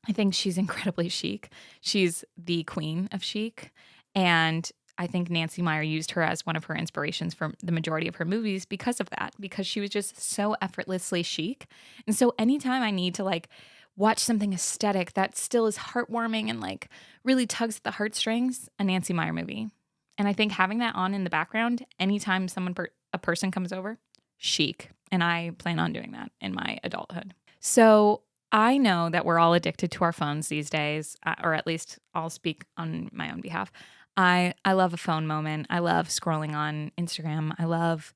I think she's incredibly chic. She's the queen of chic. And I think Nancy Meyer used her as one of her inspirations for the majority of her movies because of that, because she was just so effortlessly chic. And so anytime I need to like watch something aesthetic that still is heartwarming and like really tugs at the heartstrings, a Nancy Meyer movie. And I think having that on in the background anytime a person comes over, chic. And I plan on doing that in my adulthood. So I know that we're all addicted to our phones these days, or at least I'll speak on my own behalf. I love a phone moment. I love scrolling on Instagram. I love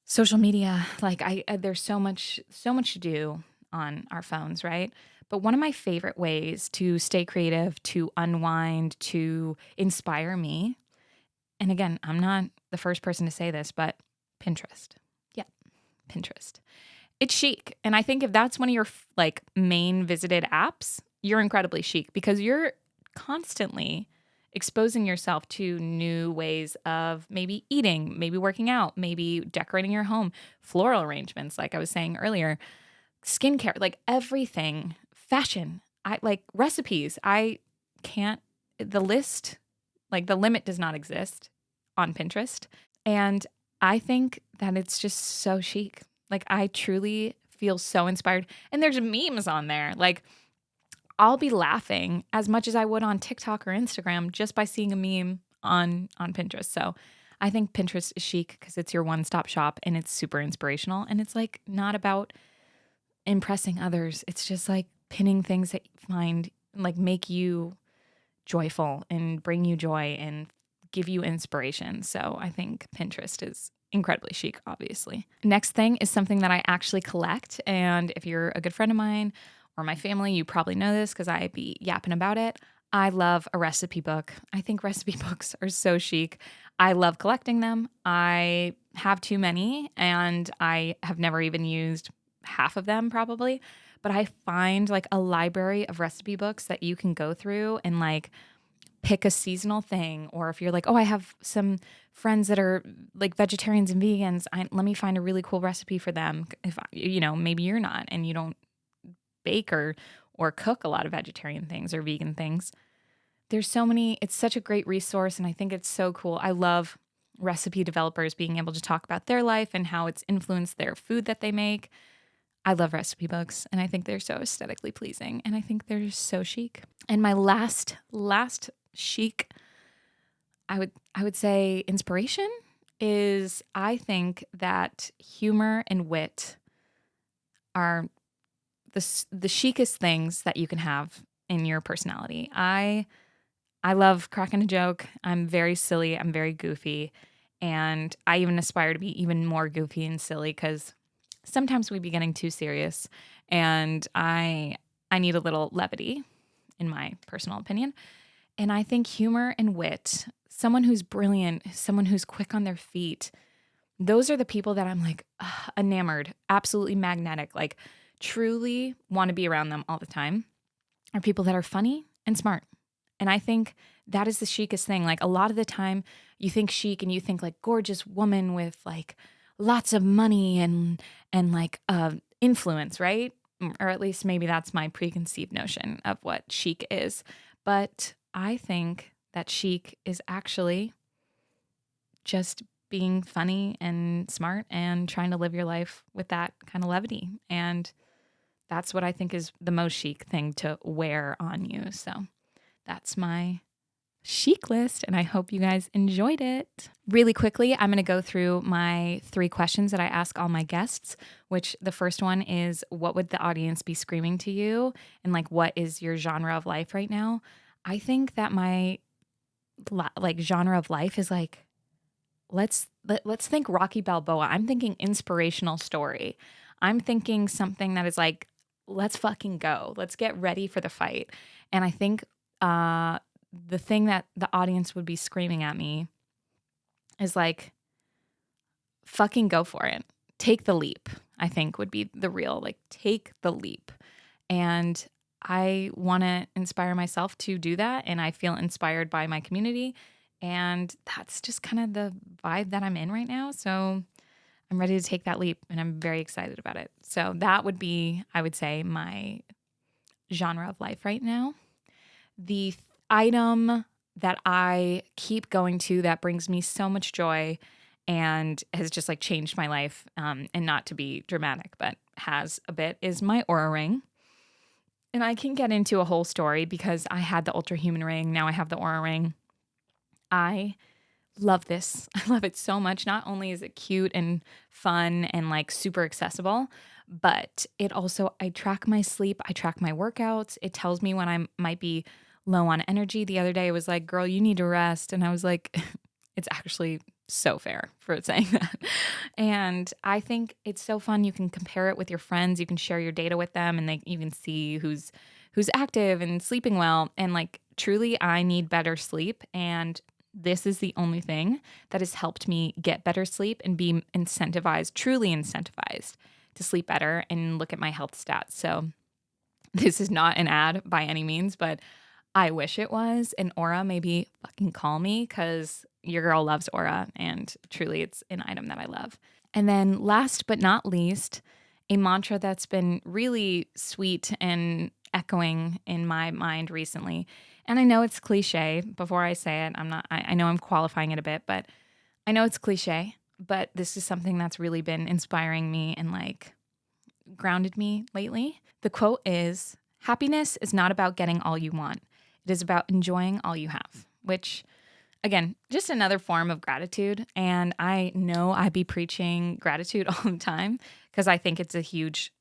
social media. Like there's so much to do on our phones, right? But one of my favorite ways to stay creative, to unwind, to inspire me, and again, I'm not the first person to say this, but Pinterest. Yeah, Pinterest. It's chic. And I think if that's one of your like main visited apps, you're incredibly chic because you're constantly exposing yourself to new ways of maybe eating, maybe working out, maybe decorating your home, floral arrangements, like I was saying earlier, skincare, like everything, fashion, I like recipes. The list, like the limit does not exist on Pinterest. And I think that it's just so chic. Like I truly feel so inspired. And there's memes on there. Like I'll be laughing as much as I would on TikTok or Instagram just by seeing a meme on Pinterest. So I think Pinterest is chic because it's your one-stop shop and it's super inspirational. And it's like not about impressing others. It's just like pinning things that you find like make you joyful and bring you joy and give you inspiration. So I think Pinterest is incredibly chic, obviously. Next thing is something that I actually collect. And if you're a good friend of mine or my family, you probably know this because I be yapping about it. I love a recipe book. I think recipe books are so chic. I love collecting them. I have too many and I have never even used half of them probably. But I find like a library of recipe books that you can go through and like pick a seasonal thing. Or if you're like, oh, I have some friends that are like vegetarians and vegans, let me find a really cool recipe for them. If maybe you're not and you don't bake or cook a lot of vegetarian things or vegan things. There's so many, it's such a great resource and I think it's so cool. I love recipe developers being able to talk about their life and how it's influenced their food that they make. I love recipe books and I think they're so aesthetically pleasing and I think they're so chic. And my last chic, I would say inspiration is I think that humor and wit are the chicest things that you can have in your personality. I love cracking a joke. I'm very silly. I'm very goofy. And I even aspire to be even more goofy and silly because sometimes we be getting too serious. And I need a little levity, in my personal opinion. And I think humor and wit, someone who's brilliant, someone who's quick on their feet, those are the people that I'm like enamored, absolutely magnetic, like truly want to be around them all the time, are people that are funny and smart. And I think that is the chicest thing. Like a lot of the time you think chic and you think like gorgeous woman with like lots of money and like influence, right? Or at least maybe that's my preconceived notion of what chic is. But I think that chic is actually just being funny and smart and trying to live your life with that kind of levity. And that's what I think is the most chic thing to wear on you. So that's my chic list, and I hope you guys enjoyed it. Really quickly, I'm going to go through my 3 questions that I ask all my guests, which the first one is, what would the audience be screaming to you? And like, what is your genre of life right now? I think that my like genre of life is like, let's think Rocky Balboa. I'm thinking inspirational story. I'm thinking something that is like let's fucking go. Let's get ready for the fight. And I think the thing that the audience would be screaming at me is like, fucking go for it. Take the leap, I think would be the real, like, take the leap. And I want to inspire myself to do that. And I feel inspired by my community. And that's just kind of the vibe that I'm in right now. So I'm ready to take that leap and I'm very excited about it. So that would be, I would say, my genre of life right now. The item that I keep going to that brings me so much joy and has just like changed my life, and not to be dramatic, but has a bit, is my Aura ring. And I can get into a whole story because I had the Ultra Human ring. Now I have the Aura ring. I love this. I love it so much. Not only is it cute and fun and like super accessible, but it also, I track my sleep. I track my workouts. It tells me when I might be low on energy. The other day it was like, girl, you need to rest. And I was like, it's actually so fair for it saying that. And I think it's so fun. You can compare it with your friends. You can share your data with them and you can see who's active and sleeping well. And like, truly, I need better sleep. And this is the only thing that has helped me get better sleep and be incentivized, truly incentivized to sleep better and look at my health stats. So this is not an ad by any means, but I wish it was. And Aura, maybe fucking call me because your girl loves Aura and truly it's an item that I love. And then last but not least, a mantra that's been really sweet and echoing in my mind recently. And I know it's cliche. Before I say it, I know I'm qualifying it a bit, but I know it's cliche, but this is something that's really been inspiring me and like grounded me lately. The quote is, happiness is not about getting all you want. It is about enjoying all you have, which again, just another form of gratitude. And I know I be preaching gratitude all the time because I think it's a huge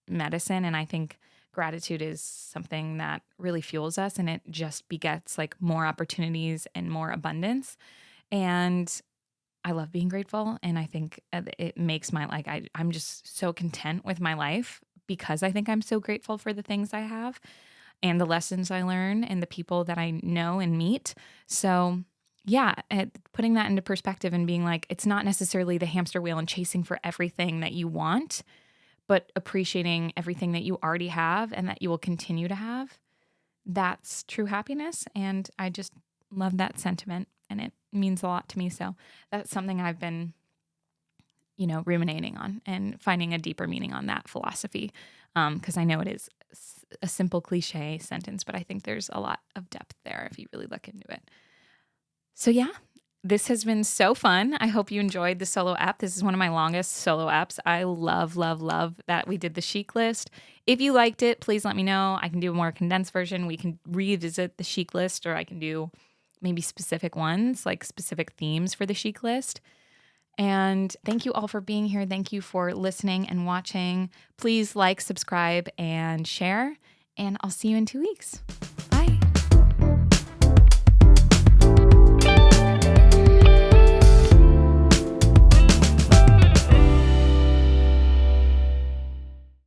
medicine. And I think gratitude is something that really fuels us and it just begets like more opportunities and more abundance. And I love being grateful. And I think it makes I'm just so content with my life because I think I'm so grateful for the things I have and the lessons I learn and the people that I know and meet. So yeah, putting that into perspective and being like, it's not necessarily the hamster wheel and chasing for everything that you want, but appreciating everything that you already have and that you will continue to have. That's true happiness. And I just love that sentiment and it means a lot to me. So that's something I've been, ruminating on and finding a deeper meaning on that philosophy. Because I know it is a simple cliche sentence, but I think there's a lot of depth there if you really look into it. So yeah, this has been so fun. I hope you enjoyed the solo app. This is one of my longest solo apps. I love, love, love that we did the Chic list. If you liked it, please let me know. I can do a more condensed version. We can revisit the Chic list, or I can do maybe specific ones, like specific themes for the Chic list. And thank you all for being here. Thank you for listening and watching. Please like, subscribe, and share. And I'll see you in 2 weeks.